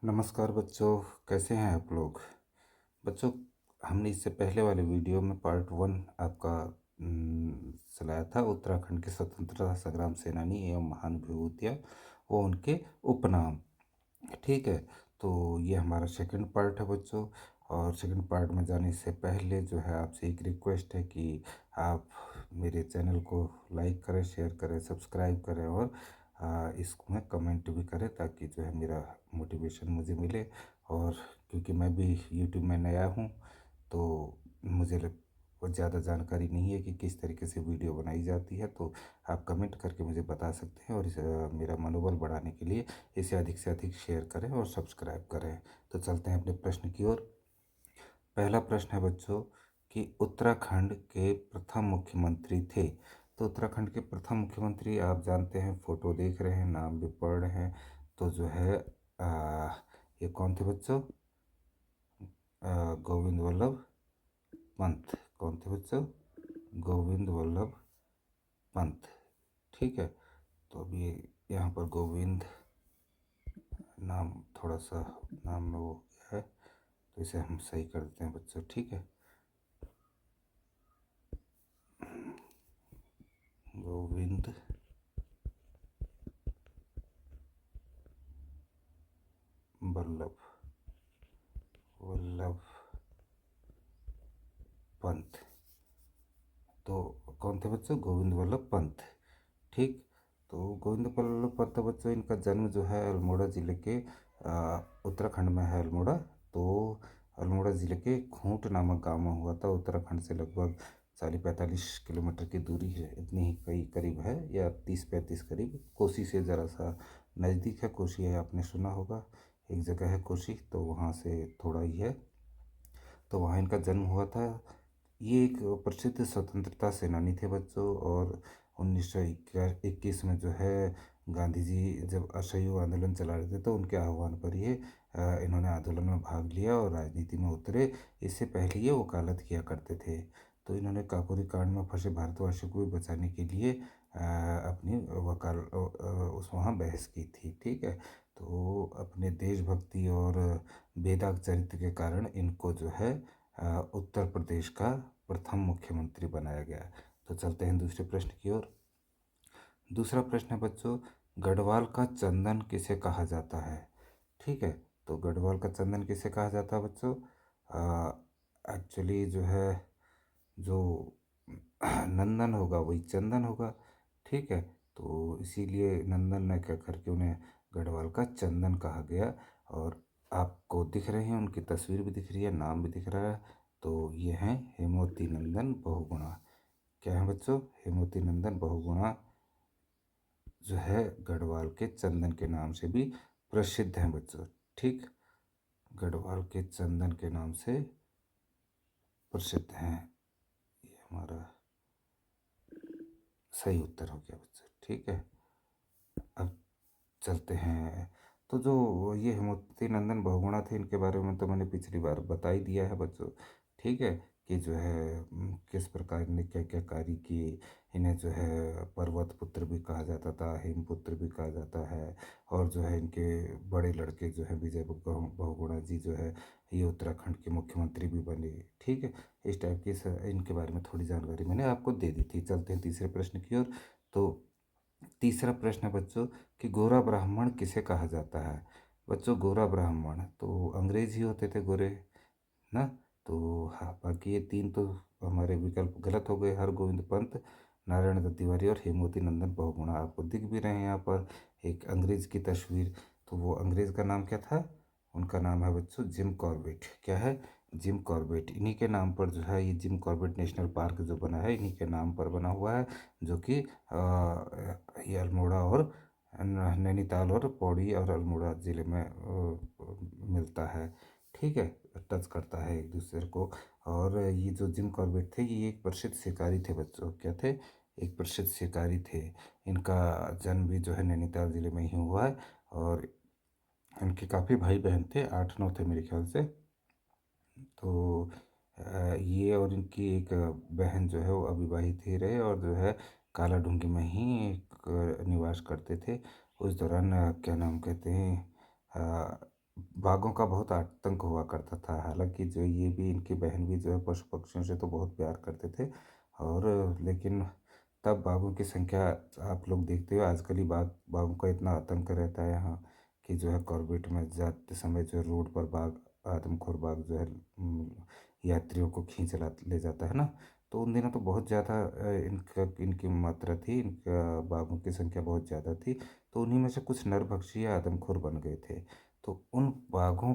नमस्कार बच्चों, कैसे हैं आप लोग? बच्चों, हमने इससे पहले वाले वीडियो में पार्ट 1 आपका चलाया था उत्तराखंड के स्वतंत्रता संग्राम सेनानी एवं महान विभूतियाँ वो उनके उपनाम। ठीक है, तो ये हमारा सेकंड पार्ट है बच्चों। और सेकंड पार्ट में जाने से पहले जो है आपसे एक रिक्वेस्ट है कि आप मेरे चैनल को लाइक करें, शेयर करें, सब्सक्राइब करें और इसमें कमेंट भी करें ताकि जो है मेरा मोटिवेशन मुझे मिले। और क्योंकि मैं भी यूट्यूब में नया हूँ तो मुझे बहुत ज़्यादा जानकारी नहीं है कि किस तरीके से वीडियो बनाई जाती है, तो आप कमेंट करके मुझे बता सकते हैं। और मेरा मनोबल बढ़ाने के लिए इसे अधिक से अधिक शेयर करें और सब्सक्राइब करें। तो चलते हैं अपने प्रश्न की ओर। पहला प्रश्न है बच्चों कि उत्तराखंड के प्रथम मुख्यमंत्री थे। तो उत्तराखंड के प्रथम मुख्यमंत्री आप जानते हैं, फोटो देख रहे हैं, नाम भी पढ़ रहे हैं। तो जो है ये कौन थे बच्चों? गोविंद वल्लभ पंत। कौन थे बच्चों? गोविंद वल्लभ पंत। ठीक है, तो अब ये यहाँ पर गोविंद नाम थोड़ा सा नाम में वो है, तो इसे हम सही कर देते हैं बच्चों। ठीक है, गोविंद वल्लभ वल्लभ पंत। तो कौन थे बच्चों? गोविंद वल्लभ पंत। ठीक, तो गोविंद वल्लभ पंत बच्चों, इनका जन्म जो है अल्मोड़ा ज़िले के उत्तराखंड में है अल्मोड़ा। तो अल्मोड़ा ज़िले के खूंट नामक गांव में हुआ था। उत्तराखंड से लगभग 40-45 किलोमीटर की दूरी है, इतनी ही कई करीब है, या 30-35 करीब। कोसी से ज़रा सा नज़दीक है। कोसी है, आपने सुना होगा, एक जगह है कोसी, तो वहाँ से थोड़ा ही है। तो वहाँ इनका जन्म हुआ था। ये एक प्रसिद्ध स्वतंत्रता सेनानी थे बच्चों। और 1921 में जो है गांधी जी जब असहयोग आंदोलन चला रहे थे तो उनके आह्वान पर ये इन्होंने आंदोलन में भाग लिया और राजनीति में उतरे। इससे पहले ये वकालत किया करते थे। तो इन्होंने काकोरी कांड में फंसे भारतवासियों को भी बचाने के लिए अपनी उस वहाँ बहस की थी। ठीक है, तो अपने देशभक्ति और बेदाग चरित्र के कारण इनको जो है उत्तर प्रदेश का प्रथम मुख्यमंत्री बनाया गया। तो चलते हैं दूसरे प्रश्न की ओर। दूसरा प्रश्न है बच्चों, गढ़वाल का चंदन किसे कहा जाता है? ठीक है, तो गढ़वाल का चंदन किसे कहा जाता है बच्चों? एक्चुअली जो है, जो नंदन होगा वही चंदन होगा। ठीक है, तो इसीलिए नंदन न कह करके उन्हें गढ़वाल का चंदन कहा गया। और आपको दिख रहे हैं, उनकी तस्वीर भी दिख रही है, नाम भी दिख रहा है। तो ये हैं हेमवती नंदन बहुगुणा। क्या है बच्चों? हेमवती नंदन बहुगुणा जो है गढ़वाल के चंदन के नाम से भी प्रसिद्ध हैं बच्चों। ठीक, गढ़वाल के चंदन के नाम से प्रसिद्ध हैं। ये हमारा सही उत्तर हो गया बच्चों। ठीक है, अब चलते हैं। तो जो ये हेमवती नंदन बहुगुणा थे, इनके बारे में तो मैंने पिछली बार बता ही दिया है बच्चों। ठीक है, कि जो है किस प्रकार इन्हें क्या क्या कार्य किए। इन्हें जो है पर्वत पुत्र भी कहा जाता था, हेमपुत्र भी कहा जाता है। और जो है इनके बड़े लड़के जो है विजय बहुगुणा जी जो है ये उत्तराखंड के मुख्यमंत्री भी बने। ठीक है, इस टाइप की इनके बारे में थोड़ी जानकारी मैंने आपको दे दी थी। चलते हैं तीसरे प्रश्न की ओर। तो तीसरा प्रश्न है बच्चों कि गोरा ब्राह्मण किसे कहा जाता है? बच्चों, गोरा ब्राह्मण तो अंग्रेज ही होते थे गोरे ना। तो हाँ, बाकी ये तीन तो हमारे विकल्प गलत हो गए। हरगोविंद पंत, नारायण दत्त तिवारी और हेमवती नंदन बहुगुणा। आपको दिख भी रहे हैं यहाँ पर एक अंग्रेज की तस्वीर। तो वो अंग्रेज का नाम क्या था? उनका नाम है बच्चों जिम कॉर्बेट। क्या है? Jim Corbett. इन्हीं के नाम पर जो है ये जिम कॉर्बेट नेशनल पार्क जो बना है, इन्हीं के नाम पर बना हुआ है। जो कि ये अल्मोड़ा और नैनीताल और पौड़ी और अल्मोड़ा ज़िले में मिलता है। ठीक है, टच करता है एक दूसरे को। और ये जो जिम कॉर्बेट थे ये एक प्रसिद्ध शिकारी थे बच्चों। क्या थे? एक प्रसिद्ध शिकारी थे। इनका जन्म भी जो है नैनीताल ज़िले में ही हुआ है। और इनके काफ़ी भाई बहन थे, 8-9 थे मेरे ख्याल से। तो ये और इनकी एक बहन जो है वो अविवाहित ही रहे और जो है काला ढूंगी में ही एक निवास करते थे। उस दौरान क्या नाम कहते हैं, बाघों का बहुत आतंक हुआ करता था। हालाँकि जो ये भी इनकी बहन भी जो है पशु-पक्षियों से तो बहुत प्यार करते थे और लेकिन तब बाघों की संख्या आप लोग देखते हो आजकल ही बाघों का इतना आतंक रहता है यहाँ कि जो है कॉर्बेट में जाते समय जो है रोड पर बाघ आदमखोर बाघ जो है यात्रियों को खींच ला ले जाता है ना। तो उन दिनों तो बहुत ज़्यादा इनका इनकी मात्रा थी, इनका बाघों की संख्या बहुत ज़्यादा थी। तो उन्हीं में से कुछ नरभक्षी आदमखोर बन गए थे। तो उन बाघों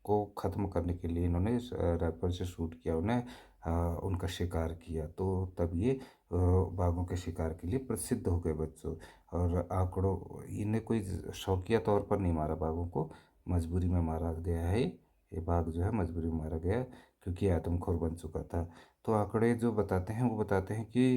को ख़त्म करने के लिए इन्होंने राइफ़ल से शूट किया, उन्हें उनका शिकार किया। तो तब ये बाघों के शिकार के लिए प्रसिद्ध हो गए बच्चों। और आँकड़ों इन्हें कोई शौकिया तौर पर नहीं मारा बाघों को, मजबूरी में मारा गया है ये बाघ जो है मजबूरी में मारा गया है क्योंकि ये आदमखोर बन चुका था। तो आँकड़े जो बताते हैं वो बताते हैं कि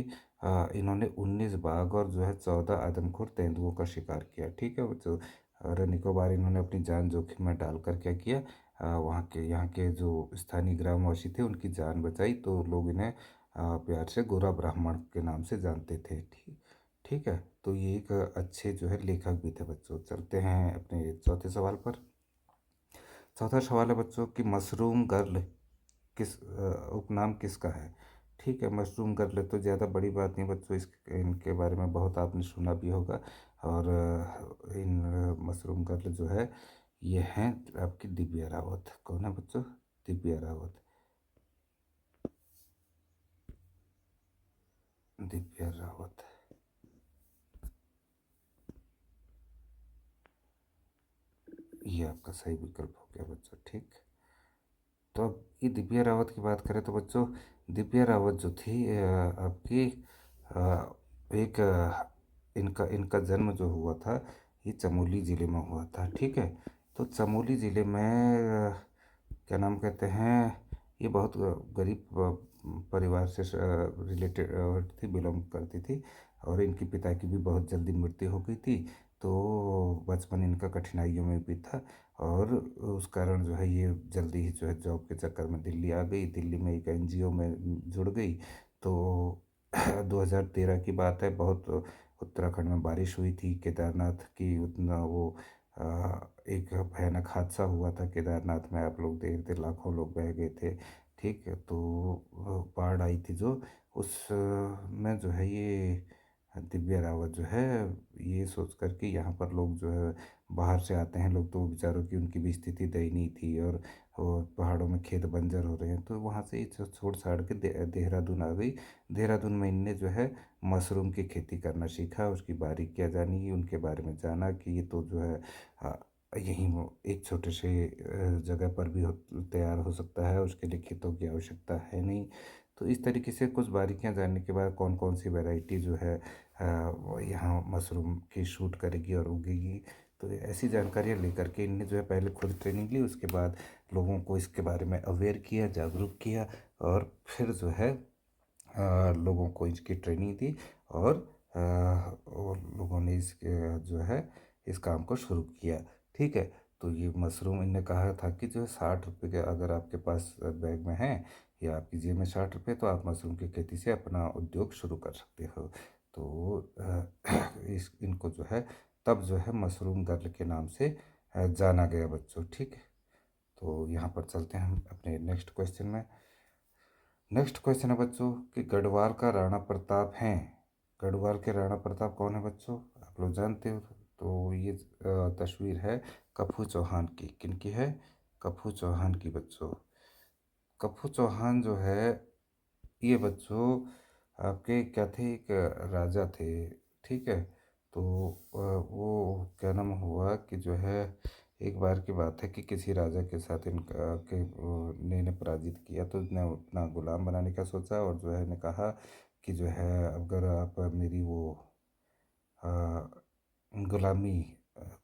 इन्होंने 19 बाघ और जो है 14 आदमखोर तेंदुओं का शिकार किया। ठीक है बच्चों। और निकोबार इन्होंने अपनी जान जोखिम में डालकर क्या किया, वहाँ के यहाँ के जो स्थानीय ग्रामवासी थे उनकी जान बचाई। तो लोग इन्हें प्यार से गोरा ब्राह्मण के नाम से जानते थे। ठीक ठीक है। तो ये एक अच्छे जो है लेखक भी थे बच्चों। चलते हैं अपने चौथे सवाल पर। चौथा सवाल है बच्चों कि मशरूम गर्ल उपनाम किसका है। ठीक है। मशरूम गर्ल तो ज़्यादा बड़ी बात नहीं बच्चों, इस इनके बारे में बहुत आपने सुना भी होगा। और इन मशरूम गर्ल जो है ये हैं आपकी दिव्या रावत। कौन है बच्चों? दिव्या रावत। दिव्या रावत। ये आपका सही विकल्प हो गया बच्चों। ठीक। तो अब ये दिव्या रावत की बात करें तो बच्चों दिव्या रावत जो थी आपकी एक इनका इनका जन्म जो हुआ था ये चमोली ज़िले में हुआ था। ठीक है। तो चमोली ज़िले में क्या नाम कहते हैं, ये बहुत गरीब परिवार से रिलेटेड थी, बिलोंग करती थी। और इनके पिता की भी बहुत जल्दी मृत्यु हो गई थी। तो बचपन इनका कठिनाइयों में भी था और उस कारण जो है ये जल्दी ही जो है जॉब के चक्कर में दिल्ली आ गई। दिल्ली में एक एनजीओ में जुड़ गई। तो 2013 की बात है। बहुत उत्तराखंड में बारिश हुई थी केदारनाथ की उतना वो एक भयानक हादसा हुआ था केदारनाथ में। आप लोग देख रहे थे लाखों लोग बह गए थे। ठीक है। तो बाढ़ आई थी जो उस में जो है ये दिव्या रावत जो है ये सोच कर के यहाँ पर लोग जो है बाहर से आते हैं लोग, तो बेचारों की उनकी भी स्थिति दयनीय थी। और पहाड़ों में खेत बंजर हो रहे हैं तो वहाँ से ये छोड़ छाड़ के देहरादून आ गई। देहरादून में इनने जो है मशरूम की खेती करना सीखा, उसकी बारीकियाँ जानी, उनके बारे में जाना कि ये तो जो है अ, यहीं वो एक छोटे से जगह पर भी तैयार हो सकता है, उसके लिए खेतों की आवश्यकता है नहीं। तो इस तरीके से कुछ बारीकियाँ जानने के बाद कौन कौन सी वैरायटी जो है वो यहाँ मशरूम की शूट करेगी और उगेगी। तो ऐसी जानकारियाँ लेकर के इनने जो है पहले खुद ट्रेनिंग ली, उसके बाद लोगों को इसके बारे में अवेयर किया, जागरूक किया। और फिर जो है लोगों को इसकी ट्रेनिंग दी और और लोगों ने इसके जो है इस काम को शुरू किया। ठीक है। तो ये मशरूम इनने कहा था कि जो है 60 रुपये के अगर आपके पास बैग में है या आपकी जेब में 60 रुपये तो आप मशरूम की खेती से अपना उद्योग शुरू कर सकते हो। तो इस इनको जो है तब जो है मशरूम गर्ल के नाम से जाना गया बच्चों। ठीक है। तो यहाँ पर चलते हैं हम अपने नेक्स्ट क्वेश्चन में। नेक्स्ट क्वेश्चन है बच्चों कि गढ़वाल का राणा प्रताप हैं। गढ़वाल के राणा प्रताप कौन है बच्चों? आप लोग जानते हो। तो ये तस्वीर है कफू चौहान की। किनकी है? कफू चौहान की बच्चों। कफू चौहान जो है ये बच्चों आपके क्या थे, एक राजा थे। ठीक है। तो वो क्या नाम हुआ कि जो है एक बार की बात है कि किसी राजा के साथ इनका के ने इन्हें पराजित किया तो इसने अपना गुलाम बनाने का सोचा और जो है ने कहा कि जो है अगर आप मेरी वो अ, गुलामी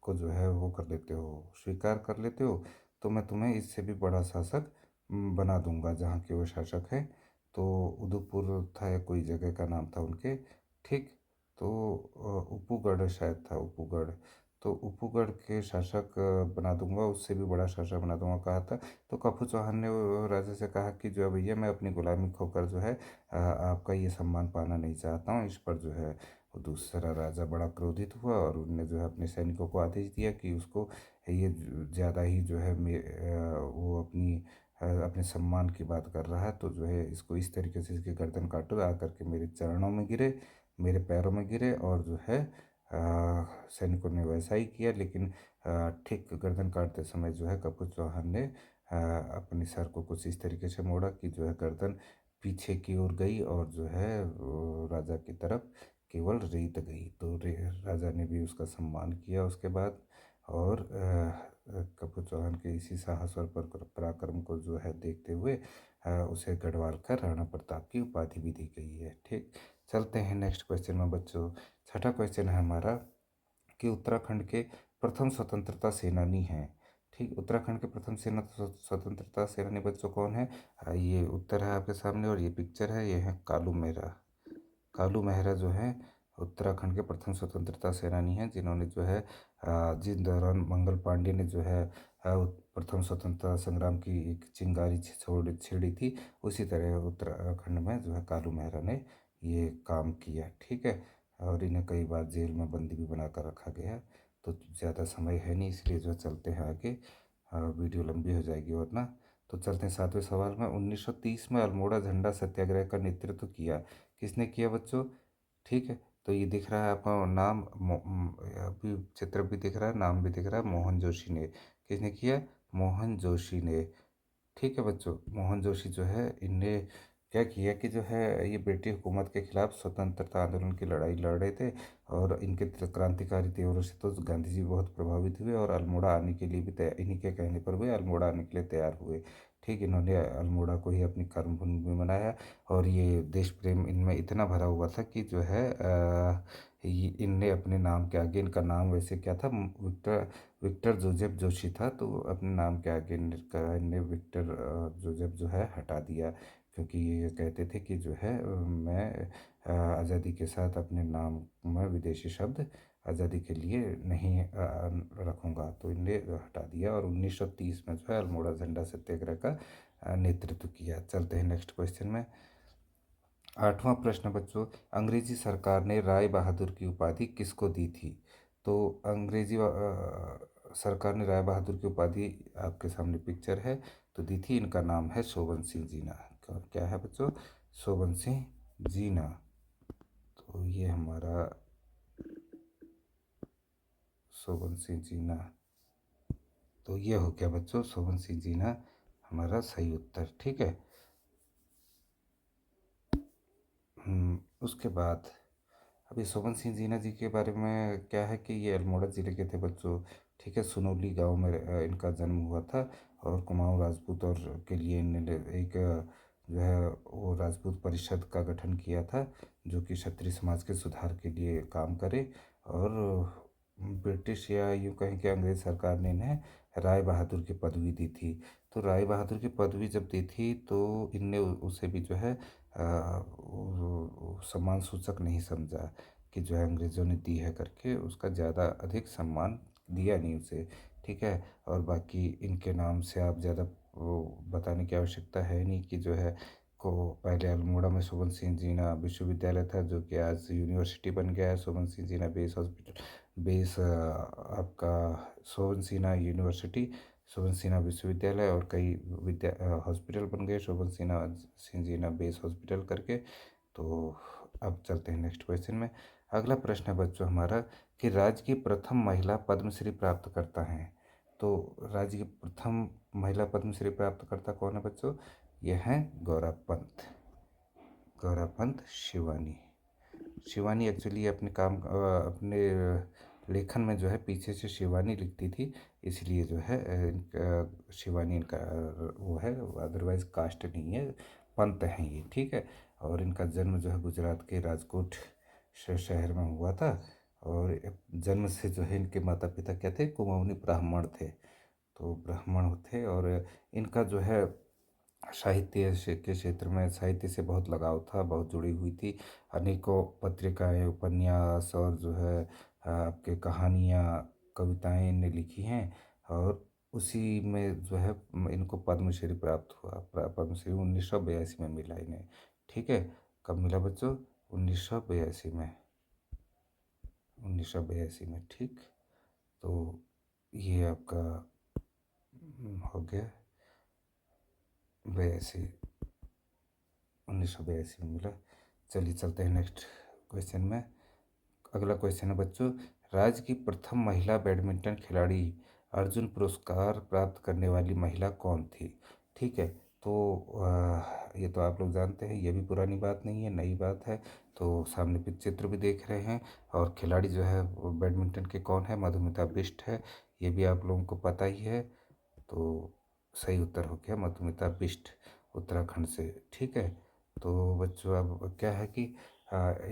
को जो है वो कर लेते हो, स्वीकार कर लेते हो, तो मैं तुम्हें इससे भी बड़ा शासक बना दूंगा जहाँ के वो शासक हैं। तो उदयपुर था या कोई जगह का नाम था उनके। ठीक। तो उपूगढ़ शायद था, उपूगढ़। तो उपूगढ़ के शासक बना दूंगा, उससे भी बड़ा शासक बना दूंगा कहा था। तो कफू चौहान ने वो राजा से कहा कि जो है भैया मैं अपनी गुलामी खोकर जो है आपका ये सम्मान पाना नहीं चाहता हूँ। इस पर जो है वो दूसरा राजा बड़ा क्रोधित हुआ और उनने जो है अपने सैनिकों को आदेश दिया कि उसको ये ज़्यादा ही जो है वो अपने सम्मान की बात कर रहा है, तो जो है इसको इस तरीके से इसकी गर्दन काटो, आकर के मेरे चरणों में गिरे, मेरे पैरों में गिरे। और जो है सैनिकों ने वैसा ही किया, लेकिन ठीक गर्दन काटते समय जो है कपूर चौहान ने अपने सर को कुछ इस तरीके से मोड़ा कि जो है गर्दन पीछे की ओर गई और जो है वो राजा की तरफ केवल रेत गई। तो राजा ने भी उसका सम्मान किया उसके बाद। और कपूर चौहान के इसी साहस और पराक्रम को जो है देखते हुए उसे गढ़वाल का राणा प्रताप की उपाधि भी दी गई है। ठीक, चलते हैं नेक्स्ट क्वेश्चन में बच्चों। छठा क्वेश्चन है हमारा कि उत्तराखंड के प्रथम स्वतंत्रता सेनानी हैं। ठीक, उत्तराखंड के प्रथम स्वतंत्रता सेनानी बच्चों कौन है? ये उत्तर है आपके सामने और ये पिक्चर है, ये है कालू मेहरा। कालू मेहरा जो है उत्तराखंड के प्रथम स्वतंत्रता सेनानी हैं, जिन्होंने जो है जिस दौरान मंगल पांडे ने जो है प्रथम स्वतंत्रता संग्राम की एक चिंगारी छेड़ी थी, उसी तरह उत्तराखंड में जो है कालू मेहरा ने ये काम किया। ठीक है, और इन्हें कई बार जेल में बंदी भी बना कर रखा गया। तो ज़्यादा समय है नहीं, इसलिए जो चलते हैं आगे, वीडियो लंबी हो जाएगी वरना। तो चलते हैं सातवें सवाल में। 1930 में अल्मोड़ा झंडा सत्याग्रह का नेतृत्व किया, किसने किया बच्चों? ठीक है, तो ये दिख रहा है आपका नाम, अभी चित्र भी दिख रहा है, नाम भी दिख रहा है, मोहन जोशी ने। किसने किया? मोहन जोशी ने। ठीक है बच्चों, मोहन जोशी जो है इनने क्या किया कि जो है ये ब्रिटिश हुकूमत के खिलाफ स्वतंत्रता आंदोलन की लड़ाई लड़ रहे थे। और इनके क्रांतिकारी तेवरों से तो गांधी जी बहुत प्रभावित हुए और अल्मोड़ा आने के लिए भी तैयार, इन्हीं के कहने पर वे अल्मोड़ा आने के लिए तैयार हुए। ठीक, इन्होंने अल्मोड़ा को ही अपनी कर्मभूमि भी बनाया। और ये देश प्रेम इनमें इतना भरा हुआ था कि जो है इनने अपने नाम के आगे, इनका नाम वैसे क्या था, विक्टर विक्टर जोसेफ जोशी था, तो अपने नाम के आगे इनने विक्टर जोसेफ जो है हटा दिया, क्योंकि ये कहते थे कि जो है मैं आज़ादी के साथ अपने नाम में विदेशी शब्द आज़ादी के लिए नहीं रखूँगा, तो इनने हटा दिया। और 1930 में जो है अल्मोड़ा झंडा सत्याग्रह का नेतृत्व किया। चलते हैं नेक्स्ट क्वेश्चन में। आठवां प्रश्न बच्चों, अंग्रेजी सरकार ने राय बहादुर की उपाधि किसको दी थी? तो सरकार ने राय बहादुर की उपाधि, आपके सामने पिक्चर है, तो दी थी, इनका नाम है शोभन सिंह जीना। क्या है बच्चों? शोभन सिंह जीना। तो ये हमारा शोभन सिंह जीना, तो ये हो गया बच्चों शोभन सिंह जीना हमारा सही उत्तर। ठीक है, उसके बाद अभी शोभन सिंह जीना जी के बारे में क्या है कि ये अल्मोड़ा ज़िले के थे बच्चों। ठीक है, सुनौली गांव में इनका जन्म हुआ था। और कुमाऊं राजपूत और के लिए इन्होंने एक जो है वो राजपूत परिषद का गठन किया था, जो कि क्षत्रिय समाज के सुधार के लिए काम करे। और ब्रिटिश या यूँ कहें कि अंग्रेज सरकार ने इन्हें राय बहादुर की पदवी दी थी। तो राय बहादुर की पदवी जब दी थी तो इनने उसे भी जो है सम्मान सूचक नहीं समझा कि जो है अंग्रेज़ों ने दी है करके, उसका ज़्यादा अधिक सम्मान दिया नहीं उसे। ठीक है, और बाकी इनके नाम से आप ज़्यादा वो बताने की आवश्यकता है नहीं कि जो है को पहले अल्मोड़ा में शोभन सिंह जीना विश्वविद्यालय था, जो कि आज यूनिवर्सिटी बन गया है। शोभन Singh Jeena base hospital, base आपका शोभन सिन्हा यूनिवर्सिटी, शोभन सिन्हा विश्वविद्यालय और कई हॉस्पिटल बन गए शोभन सिन्हा सिंह जीना बेस हॉस्पिटल करके। तो अब चलते हैं नेक्स्ट क्वेश्चन में। अगला प्रश्न है बच्चों हमारा कि राज्य की प्रथम महिला पद्मश्री प्राप्तकर्ता हैं। तो राज्य की प्रथम महिला पद्मश्री प्राप्तकर्ता कौन है बच्चों? यह हैं गौरा पंत। गौरा पंत शिवानी। शिवानी एक्चुअली अपने लेखन में जो है पीछे से शिवानी लिखती थी, इसलिए जो है शिवानी इनका वो है, अदरवाइज कास्ट नहीं है, पंत हैं ये। ठीक है, और इनका जन्म जो है गुजरात के राजकोट शहर में हुआ था। और जन्म से जो है इनके माता पिता क्या थे? कुमाऊनी ब्राह्मण थे, तो ब्राह्मण थे। और इनका जो है साहित्य के क्षेत्र में साहित्य से बहुत लगाव था, बहुत जुड़ी हुई थी। अनेकों पत्रिकाएं, उपन्यास और जो है आपके कहानियाँ, कविताएं इनने लिखी हैं। और उसी में जो है इनको पद्मश्री प्राप्त हुआ। पद्मश्री 1982 में मिला इन्हें। ठीक है, कब मिला बच्चों? 1982 में। 1982 में। ठीक, तो ये आपका हो गया 82, 1982 में मिला। चलिए चलते हैं नेक्स्ट क्वेश्चन में। अगला क्वेश्चन है बच्चों, राज्य की प्रथम महिला बैडमिंटन खिलाड़ी अर्जुन पुरस्कार प्राप्त करने वाली महिला कौन थी? ठीक है, तो ये तो आप लोग जानते हैं, ये भी पुरानी बात नहीं है, नई बात है। तो सामने पे चित्र भी देख रहे हैं, और खिलाड़ी जो है वो बैडमिंटन के कौन है? मधुमिता बिष्ट है। ये भी आप लोगों को पता ही है। तो सही उत्तर हो गया मधुमिता बिष्ट, उत्तराखंड से। ठीक है, तो बच्चों अब क्या है कि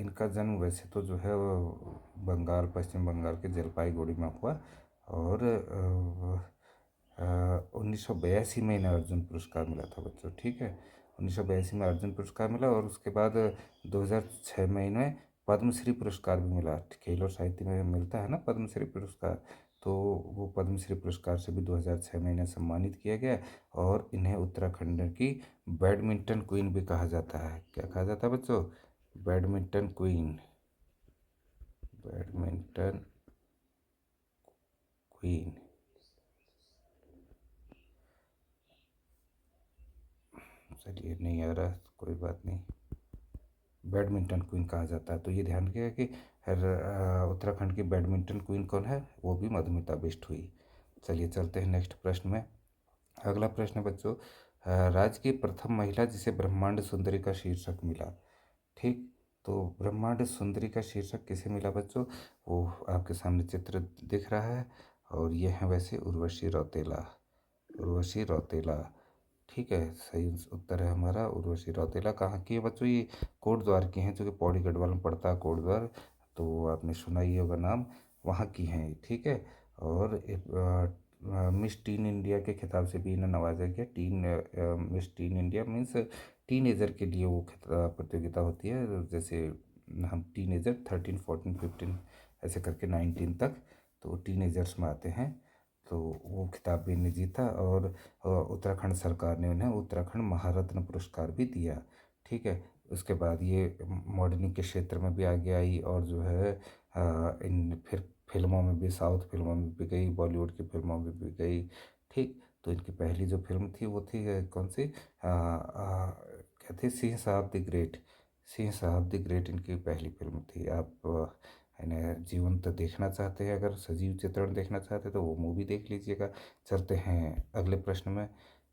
इनका जन्म वैसे तो जो है वो बंगाल, पश्चिम बंगाल के जलपाईगुड़ी में हुआ, और 1982 में इन्हें अर्जुन पुरस्कार मिला था बच्चों। ठीक है, 1982 में अर्जुन पुरस्कार मिला, और उसके बाद 2006 में इन्हें पद्मश्री पुरस्कार भी मिला। खेल और साहित्य में मिलता है ना पद्मश्री पुरस्कार, तो वो पद्मश्री पुरस्कार से भी 2006 में इन्हें सम्मानित किया गया। और इन्हें उत्तराखंड की बैडमिंटन क्वीन भी कहा जाता है। क्या कहा जाता है बच्चों? Badminton queen, badminton queen. चलिए, नहीं आ रहा, कोई बात नहीं, बैडमिंटन क्वीन कहा जाता है। तो ये ध्यान रखिएगा कि उत्तराखंड की बैडमिंटन क्वीन कौन है? वो भी मधुमिता बिष्ट हुई। चलिए चलते हैं नेक्स्ट प्रश्न में। अगला प्रश्न है बच्चों, राज्य की प्रथम महिला जिसे ब्रह्मांड सुंदरी का शीर्षक मिला। ठीक, तो ब्रह्मांड सुंदरी का शीर्षक किसे मिला बच्चों? वो आपके सामने चित्र दिख रहा है, और ये है वैसे उर्वशी रौतेला, उर्वशी रौतेला। ठीक है, सही उत्तर है हमारा उर्वशी रौतेला। कहाँ की है बच्चों? ये कोटद्वार की हैं, जो कि पौड़ी गढ़वाल में पड़ता है कोटद्वार, तो आपने सुना ही होगा नाम, वहाँ की हैं। ठीक है, और मिस टीन इंडिया के खिताब से भी इन्हें नवाजा गया। Miss tin India means teenager के लिए वो प्रतियोगिता होती है, जैसे हम टीनेजर 13, 14, 15 ऐसे करके 19 तक, तो टीनेजर्स में आते हैं। तो वो खिताब भी इन्हें जीता, और उत्तराखंड सरकार ने उन्हें उत्तराखंड महारत्न पुरस्कार भी दिया। ठीक है, उसके बाद ये मॉडलिंग के क्षेत्र में भी आगे आई, और जो है इन फिर फिल्मों में भी, साउथ फिल्मों में भी गई, बॉलीवुड की फिल्मों में भी गई। ठीक, तो इनकी पहली जो फिल्म थी वो थी कौन सी, क्या थी? सिंह साहब द ग्रेट, सिंह साहब द ग्रेट इनकी पहली फिल्म थी। आप इन्हें जीवंत देखना चाहते हैं, अगर सजीव चित्रण देखना चाहते हैं, तो वो मूवी देख लीजिएगा। चलते हैं अगले प्रश्न में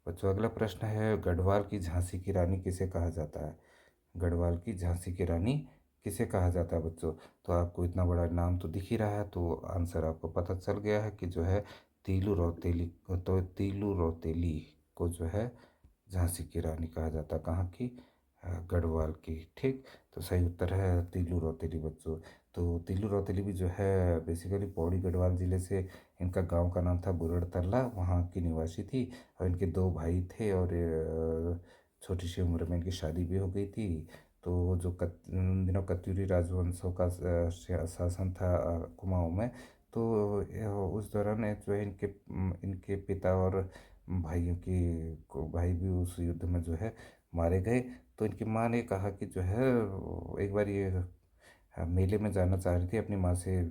बच्चों। अगला प्रश्न है, गढ़वाल की झांसी की रानी किसे कहा जाता है? गढ़वाल की झांसी की रानी किसे कहा जाता है बच्चों? तो आपको इतना बड़ा नाम तो दिख ही रहा है, तो आंसर आपको पता चल गया है कि जो है तीलू रौतेली, तो तीलू रौतेली को जो है झांसी की रानी कहा जाता है। कहाँ की? गढ़वाल की। ठीक, तो सही उत्तर है तीलू रौतेली बच्चों। तो तीलू रौतेली भी जो है बेसिकली पौड़ी गढ़वाल ज़िले से, इनका गांव का नाम था बुरड़ तल्ला, वहाँ की निवासी थी। और इनके दो भाई थे, और छोटी सी उम्र में इनकी शादी भी हो गई थी। तो जो उन दिनों कत्यूरी राजवंशों का शासन था कुमाऊँ में, तो उस दौरान जो है इनके पिता और भाइयों की भाई भी उस युद्ध में जो है मारे गए। तो इनकी माँ ने कहा कि जो है एक बार ये मेले में जाना चाह रही थी, अपनी माँ से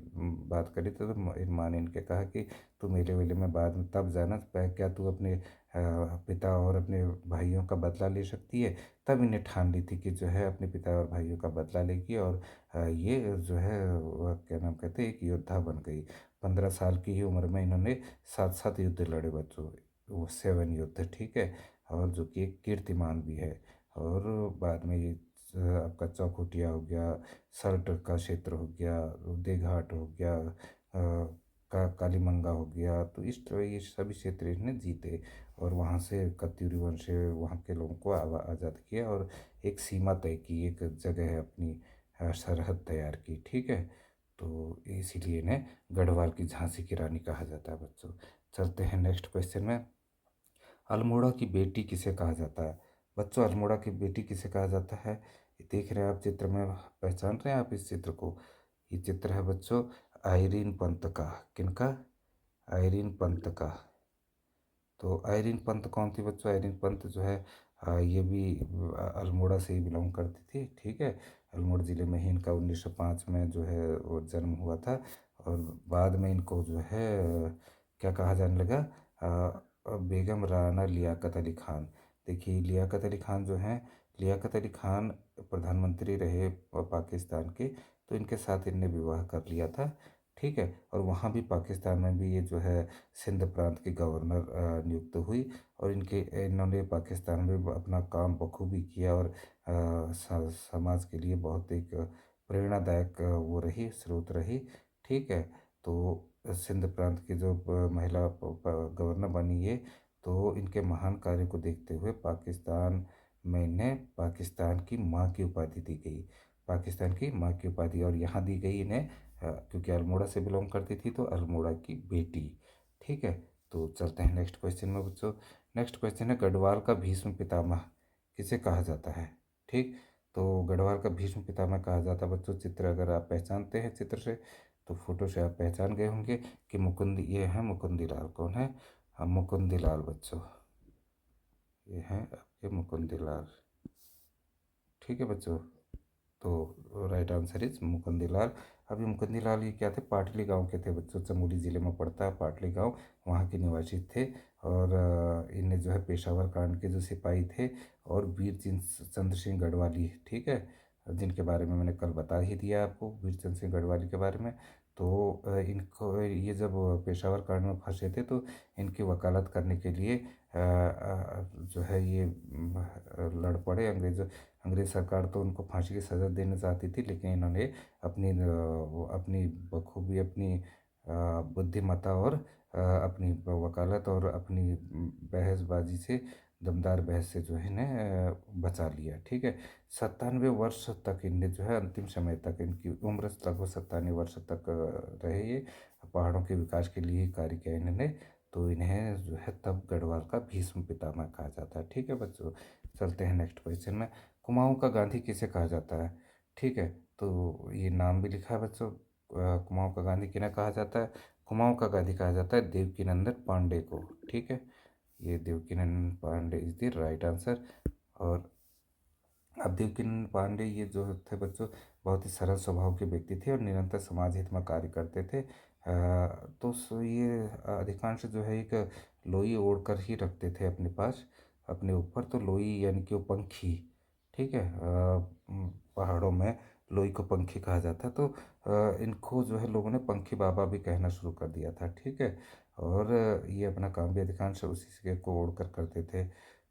बात करी, तो माँ ने इनके कहा कि तू मेले वेले में बाद में तब जाना, क्या तू अपने पिता और अपने भाइयों का बदला ले सकती है? तब इन्हें ठान ली थी कि जो है अपने पिता और भाइयों का बदला लेगी, और ये जो है वह क्या नाम कहते हैं, एक योद्धा बन गई। 15 साल की ही उम्र में इन्होंने 7 7 युद्ध लड़े बच्चों, वो 7 युद्ध। ठीक है, और जो कि एक कीर्तिमान भी है। और बाद में ये आपका चौखुटिया हो गया, सल्ट का क्षेत्र हो गया, देघाट हो गया, कालीमंगा हो गया, तो इस तरह ये सभी क्षेत्र इन्होंने जीते, और वहाँ से कत्यूरी वंश से वहाँ के लोगों को आज़ाद किया, और एक सीमा तय की, एक जगह है अपनी सरहद तैयार की। ठीक है, तो इसीलिए इन्हें गढ़वाल की झांसी की रानी कहा जाता है बच्चों। चलते हैं नेक्स्ट क्वेश्चन में। अल्मोड़ा की बेटी किसे कहा जाता है? बच्चों, अल्मोड़ा की बेटी किसे कहा जाता है? ये देख रहे हैं आप चित्र में, पहचान रहे हैं आप इस चित्र को? ये चित्र है बच्चों आइरीन पंत का। किनका? आइरीन पंत का। तो आइरीन पंत कौन थी बच्चों? आइरीन पंत जो है ये भी अल्मोड़ा से ही बिलोंग करती थी। ठीक है, अल्मोड़ा ज़िले में ही इनका 1905 में जो है वो जन्म हुआ था। और बाद में इनको जो है क्या कहा जाने लगा, बेगम राना लियाकत अली खान। देखिए लियाकत अली खान जो हैं, लियाकत अली खान प्रधानमंत्री रहे पाकिस्तान के, तो इनके साथ इनने विवाह कर लिया था। ठीक है, और वहाँ भी पाकिस्तान में भी ये जो है सिंध प्रांत की गवर्नर नियुक्त हुई। और इन्होंने पाकिस्तान में अपना काम बखूबी किया और समाज के लिए बहुत एक प्रेरणादायक वो रही, स्रोत रही। ठीक है, तो सिंध प्रांत की जो महिला गवर्नर बनी ये, तो इनके महान कार्य को देखते हुए पाकिस्तान में इन्हें पाकिस्तान की माँ की उपाधि दी गई। पाकिस्तान की माँ की उपाधि, और यहाँ दी गई इन्हें क्योंकि अल्मोड़ा से बिलोंग करती थी तो अल्मोड़ा की बेटी। ठीक है, तो चलते हैं नेक्स्ट क्वेश्चन में बच्चों। नेक्स्ट क्वेश्चन है, गढ़वाल का भीष्म पितामह किसे कहा जाता है। ठीक, तो गढ़वाल का भीष्म पितामह कहा जाता है बच्चों। चित्र अगर आप पहचानते हैं, चित्र से तो फोटो से आप पहचान गए होंगे कि मुकुंद, ये है मुकुंदीलाल। कौन है? हाँ, मुकुंदीलाल बच्चों, ये हैं आपके मुकुंदीलाल। ठीक है बच्चों, तो राइट आंसर इज मुकुंदीलाल। अभी मुकुंदीलाल ये क्या थे, पाटली गांव के थे बच्चों। चमोली ज़िले में पड़ता है पाटली गांव, वहाँ के निवासी थे। और इन्हें जो है पेशावर कांड के जो सिपाही थे, और वीर चंद्र सिंह गढ़वाली, ठीक है, जिनके बारे में मैंने कल बता ही दिया आपको, वीर चंद्र सिंह गढ़वाली के बारे में। तो इनको ये जब पेशावर कांड में फंसे थे, तो इनकी वकालत करने के लिए जो है ये लड़ पड़े। अंग्रेज सरकार तो उनको फांसी की सज़ा देना चाहती थी, लेकिन इन्होंने अपनी बखूबी, अपनी बुद्धिमत्ता और अपनी वकालत और अपनी बहसबाजी से, दमदार बहस से जो है इन्हें बचा लिया। ठीक है, 97 वर्ष तक इनने जो है, अंतिम समय तक इनकी उम्र लगभग 97 वर्ष तक रहे ये। पहाड़ों के विकास के लिए ही कार्य किया इन्होंने। तो इन्हें जो है तब गढ़वाल का भीष्म पितामह कहा जाता है। ठीक है बच्चों, चलते हैं नेक्स्ट क्वेश्चन में। कुमाऊँ का गांधी किसे कहा जाता है। ठीक है, तो ये नाम भी लिखा है बच्चों, कुमाऊँ का गांधी किन्हें कहा जाता है। कुमाऊँ का गांधी कहा जाता है देवकीनंदन पांडे को। ठीक है, ये Devkinandan Pandey is the right answer. और अब देवकीनंदन पांडे ये जो थे बच्चों, बहुत ही सरल स्वभाव के व्यक्ति थे और निरंतर समाज हित में कार्य करते थे। तो ये अधिकांश जो है एक लोई ओढ़कर ही रखते थे अपने पास, अपने ऊपर। तो लोई यानी कि वो पंखी। ठीक है, पहाड़ों में लोई को पंखी कहा जाता है। तो इनको जो है लोगों ने पंखी बाबा भी कहना शुरू कर दिया था। ठीक है, और ये अपना काम भी अधिकांश उसी से को ओढ़कर करते थे।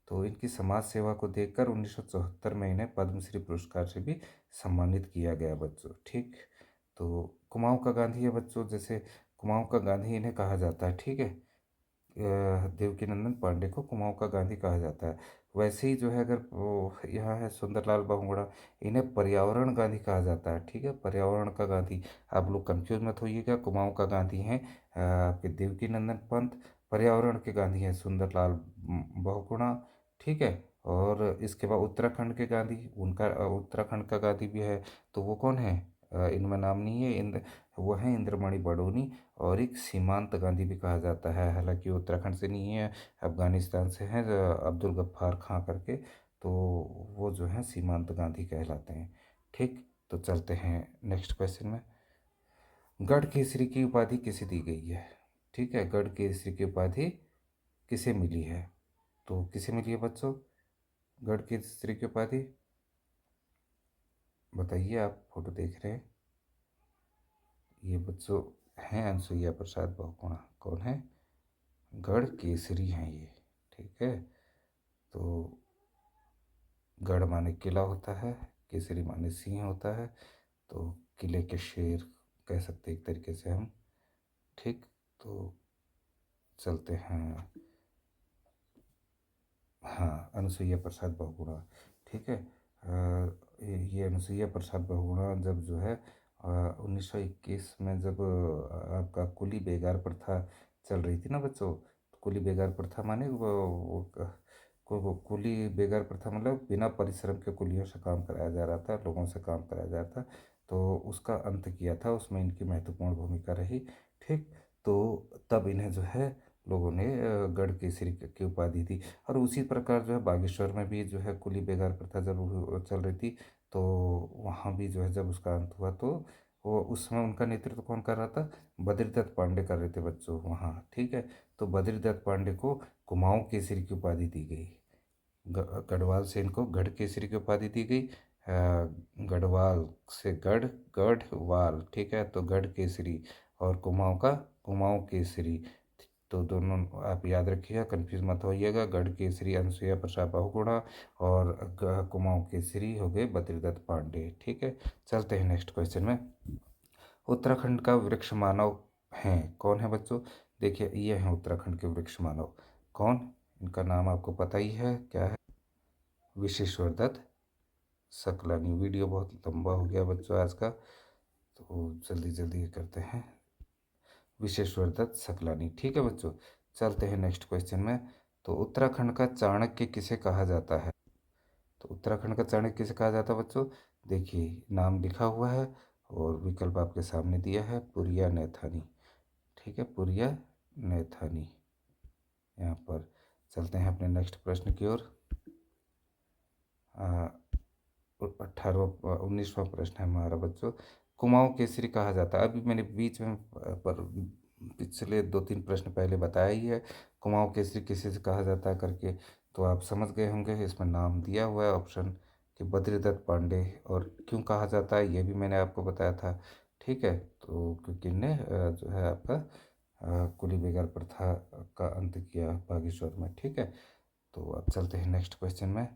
तो इनकी समाज सेवा को देखकर 1974 में इन्हें पद्मश्री पुरस्कार से भी सम्मानित किया गया बच्चों। ठीक, तो कुमाऊँ का गांधी है बच्चों, जैसे कुमाऊँ का गांधी इन्हें कहा जाता है। ठीक है, देवकीनंदन पांडे को कुमाऊँ का गांधी कहा जाता है। वैसे ही जो है, अगर वो यहाँ है सुंदरलाल बहुगुणा, इन्हें पर्यावरण गांधी कहा जाता है। ठीक है, पर्यावरण का गांधी। आप लोग कंफ्यूज मत होइएगा, कुमाऊँ का गांधी हैं आपके देवकीनंदन पंत, पर्यावरण के गांधी हैं सुंदरलाल बहुगुणा। ठीक है, और इसके बाद उत्तराखंड के गांधी, उनका उत्तराखंड का गांधी भी है, तो वो कौन है, इनमें नाम नहीं है, वो है इंद्रमणि बडोनी। और एक सीमांत गांधी भी कहा जाता है, हालांकि वो उत्तराखंड से नहीं है, अफगानिस्तान से हैं, अब्दुल गफ्फार खां करके। तो वो जो है सीमांत गांधी कहलाते हैं। ठीक, तो चलते हैं नेक्स्ट क्वेश्चन में। गढ़ केसरी की उपाधि किसे दी गई है। ठीक है, गढ़ केसरी की उपाधि किसे मिली है। तो किसे मिली है बच्चों गढ़ केसरी की उपाधि, बताइए, आप फोटो देख रहे हैं। ये बच्चों हैं अनसुईया प्रसाद बहुगुणा। कौन है? गढ़ केसरी हैं ये। ठीक है, तो गढ़ माने किला होता है, केसरी माने सिंह होता है, तो किले के शेर कह सकते एक तरीके से हम। ठीक, तो चलते हैं। हाँ, अनसुईया प्रसाद बहुगुणा। ठीक है, ये अनसुईया प्रसाद बहुगुणा जब जो है 1921 में, जब आपका कुली बेगार प्रथा चल रही थी ना बच्चों। तो कुली बेगार प्रथा माने वो कुली बेगार प्रथा मतलब बिना परिश्रम के कुलियों से काम कराया जा रहा था, लोगों से काम कराया जा रहा था। तो उसका अंत किया था, उसमें इनकी महत्वपूर्ण भूमिका रही। ठीक, तो तब इन्हें जो है लोगों ने गढ़ केसरी की उपाधि दी। और उसी प्रकार जो है बागेश्वर में भी जो है कुली बेगार प्रथा जब चल रही थी, तो वहाँ भी जो है जब उसका अंत हुआ, तो वो उसमें उनका नेतृत्व कौन कर रहा था? बद्रीदत्त पांडे कर रहे थे बच्चों वहाँ, ठीक है। तो बद्रीदत्त पांडे को कुमाऊं केसरी की उपाधि दी गई। गढ़वाल से इनको गढ़ केसरी की उपाधि दी गई। गढ़वाल से गढ़वाल, ठीक है, तो गढ़ केसरी। और कुमाऊं का कुमाऊं केसरी। तो दोनों आप याद रखिएगा, कंफ्यूज मत होइएगा। गढ़ केसरी अनसुईया प्रसाद बहुगुणा, और कुमाऊं केसरी हो गए बद्रीदत्त पांडे, ठीक है। चलते हैं नेक्स्ट क्वेश्चन में। उत्तराखंड का वृक्ष मानव है, कौन है बच्चों? देखिए, ये है उत्तराखंड के वृक्ष मानव। कौन? इनका नाम आपको पता ही है, क्या है? विशेश्वर दत्त सकलानी। वीडियो बहुत लंबा हो गया बच्चों आज का, तो जल्दी जल्दी करते हैं। विशेश्वर दत्त सकलानी, ठीक है बच्चों। चलते हैं नेक्स्ट क्वेश्चन में। तो उत्तराखंड का चाणक्य किसे कहा जाता है? तो उत्तराखंड का चाणक्य किसे कहा जाता है बच्चों? देखिए, नाम लिखा हुआ है और विकल्प आपके सामने दिया है, पुरिया नैथानी, ठीक है, पुरिया नैथानी। यहाँ पर चलते हैं अपने नेक्स्ट प्रश्न की ओर। 19वां प्रश्न है हमारा बच्चों। कुमाऊं केसरी कहा जाता है, अभी मैंने बीच में पर पिछले 2-3 प्रश्न पहले बताया ही है, कुमाऊं केसरी किसे से कहा जाता है करके। तो आप समझ गए होंगे, इसमें नाम दिया हुआ है ऑप्शन कि बद्रीदत्त पांडे। और क्यों कहा जाता है ये भी मैंने आपको बताया था, ठीक है। तो क्योंकि इनने जो है आपका कुली बेगार प्रथा का अंत किया बागेश्वर में, ठीक है। तो अब चलते हैं नेक्स्ट क्वेश्चन में।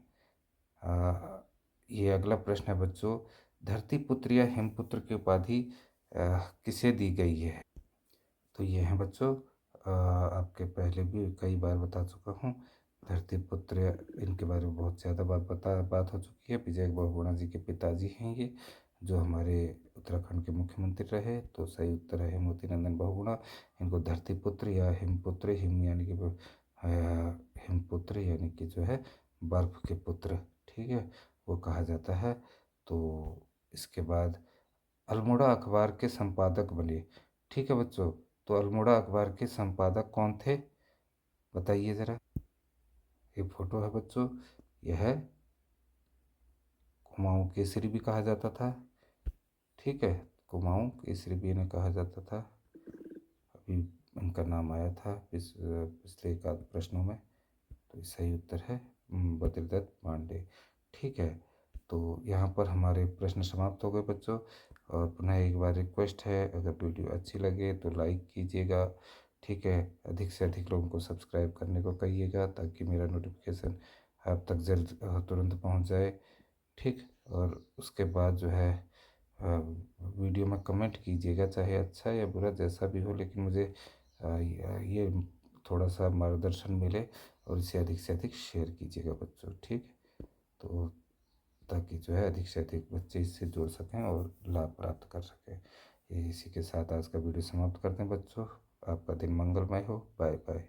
आ, ये अगला प्रश्न है बच्चों। धरती पुत्र या हिमपुत्र की उपाधि किसे दी गई है? तो ये है बच्चों, आपके पहले भी कई बार बता चुका हूँ। धरती पुत्र, इनके बारे में बहुत ज़्यादा बात हो चुकी है। विजय बहुगुणा जी के पिताजी हैं ये, जो हमारे उत्तराखंड के मुख्यमंत्री रहे। तो सही उत्तर है मोती नंदन बहुगुणा। इनको धरती पुत्र या हिमपुत्र, हिम यानी कि हिमपुत्र यानी कि जो है बर्फ के पुत्र, ठीक है, वो कहा जाता है। तो इसके बाद अल्मोड़ा अखबार के संपादक बने, ठीक है बच्चों। तो अल्मोड़ा अखबार के संपादक कौन थे, बताइए ज़रा। ये फोटो है बच्चों, यह है कुमाऊं केसरी भी कहा जाता था, ठीक है। कुमाऊं केसरी भी इन्हें कहा जाता था। अभी इनका नाम आया था पिछले एक आध प्रश्नों में। तो सही उत्तर है बद्रीदत्त पांडे, ठीक है। तो यहाँ पर हमारे प्रश्न समाप्त हो गए बच्चों। और पुनः एक बार रिक्वेस्ट है, अगर वीडियो अच्छी लगे तो लाइक कीजिएगा, ठीक है। अधिक से अधिक लोगों को सब्सक्राइब करने को कहिएगा, ताकि मेरा नोटिफिकेशन आप तक जल्द तुरंत पहुँच जाए, ठीक। और उसके बाद जो है वीडियो में कमेंट कीजिएगा, चाहे अच्छा या बुरा जैसा भी हो, लेकिन मुझे ये थोड़ा सा मार्गदर्शन मिले। और इसे अधिक से अधिक शेयर कीजिएगा बच्चों, ठीक। तो ताकि जो है अधिक से अधिक बच्चे इससे जुड़ सकें और लाभ प्राप्त कर सकें। ये इसी के साथ आज का वीडियो समाप्त करते हैं बच्चों। आपका दिन मंगलमय हो। Bye bye.